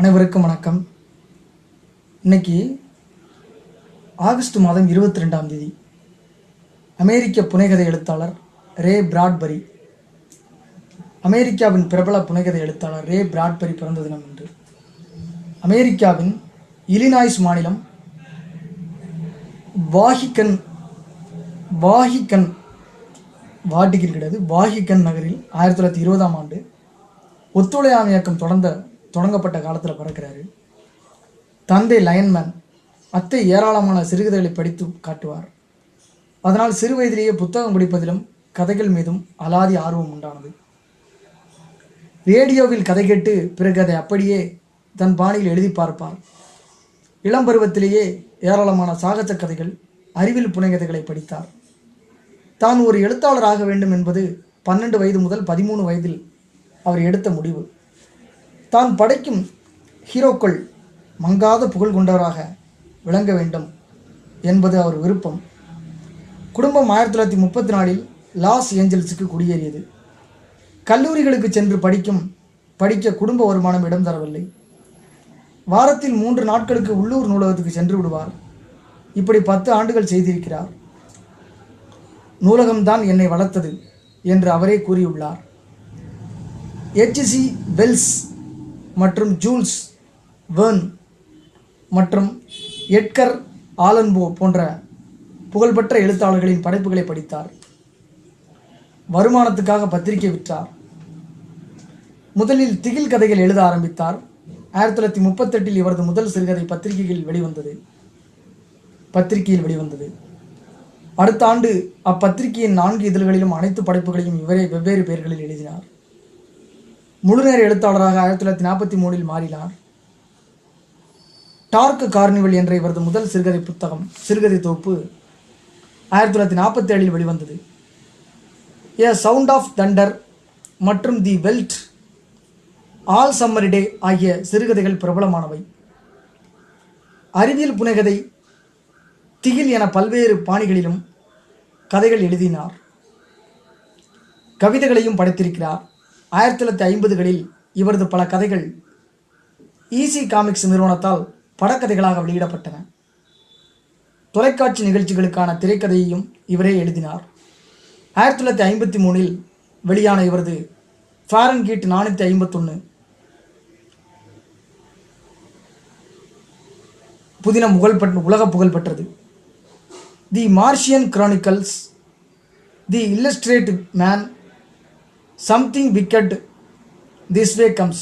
அனைவருக்கும் வணக்கம். இன்னைக்கு ஆகஸ்ட் மாதம் 22ஆம் தேதி அமெரிக்க புனைகதை எழுத்தாளர் ரே பிராட்பரி, அமெரிக்காவின் பிரபல புனைகதை எழுத்தாளர் ரே பிராட்பரி பிறந்த தினம் என்று அமெரிக்காவின் இலினாய்ஸ் மாநிலம் வாஹிகன் நகரில் 1920ஆம் ஆண்டு ஒத்துழையாமை இயக்கம் தொடங்கப்பட்ட காலத்தில் பிறக்கிறாரு. தந்தை லயன்மேன், அத்தை ஏராளமான சிறுகதைகளை படித்து காட்டுவார். அதனால் சிறு வயதிலேயே புத்தகம் படிப்பதிலும் கதைகள் மீதும் அலாதி ஆர்வம் உண்டானது. ரேடியோவில் கதை கேட்டு பிறகு அதை அப்படியே தன் பாணியில் எழுதி பார்ப்பார். இளம் பருவத்திலேயே ஏராளமான சாகச கதைகள், அறிவியல் புனைகதைகளை படித்தார். தான் ஒரு எழுத்தாளராக வேண்டும் என்பது 12 வயது முதல் 13 வயதில் அவர் எடுத்த முடிவு. தான் படைக்கும் ஹீரோக்கள் மங்காத புகழ் கொண்டவராக விளங்க வேண்டும் என்பது அவர் விருப்பம். குடும்பம் 1934இல் லாஸ் ஏஞ்சல்ஸுக்கு குடியேறியது. கல்லூரிகளுக்கு சென்று படிக்க குடும்ப வருமானம் இடம் தரவில்லை. வாரத்தில் 3 நாட்களுக்கு உள்ளூர் நூலகத்துக்கு சென்று விடுவார். இப்படி 10 ஆண்டுகள் செய்திருக்கிறார். நூலகம்தான் என்னை வளர்த்தது என்று அவரே கூறியுள்ளார். H.G. வெல்ஸ் மற்றும் ஜூல்ஸ் வெர்ன் மற்றும் எட்கர் ஆலன் போ போன்ற புகழ்பெற்ற எழுத்தாளர்களின் படைப்புகளை படித்தார். வருமானத்துக்காக பத்திரிகை விற்றார். முதலில் திகில் கதைகள் எழுத ஆரம்பித்தார். 1938இல் இவரது முதல் சிறுகதை பத்திரிகையில் வெளிவந்தது. அடுத்த ஆண்டு அப்பத்திரிகையின் 4 இதழ்களிலும் அனைத்து படைப்புகளையும் இவரே வெவ்வேறு பெயர்களில் எழுதினார். முழுநேர எழுத்தாளராக 1943இல் மாறினார். டார்க் கார்னிவல் என்ற இவரது முதல் சிறுகதை தொகுப்பு 1947இல் வெளிவந்தது. ஏ சவுண்ட் ஆஃப் தண்டர் மற்றும் தி வெல்ட், ஆல் சம்மர் டே ஆகிய சிறுகதைகள் பிரபலமானவை. அறிவியல் புனைகதை, திகில் என பல்வேறு பாணிகளிலும் கதைகள் எழுதினார். கவிதைகளையும் படைத்திருக்கிறார். 1950களில் இவரது பல கதைகள் ஈசி காமிக்ஸ் நிறுவனத்தால் படக்கதைகளாக வெளியிடப்பட்டன. தொலைக்காட்சி நிகழ்ச்சிகளுக்கான திரைக்கதையையும் இவரே எழுதினார். 1953இல் வெளியான இவரது ஃபாரன்ஹீட் 451 புதினம் உலக புகழ்பெற்றது. The Martian chronicles, the illustrated man, something wicked this way comes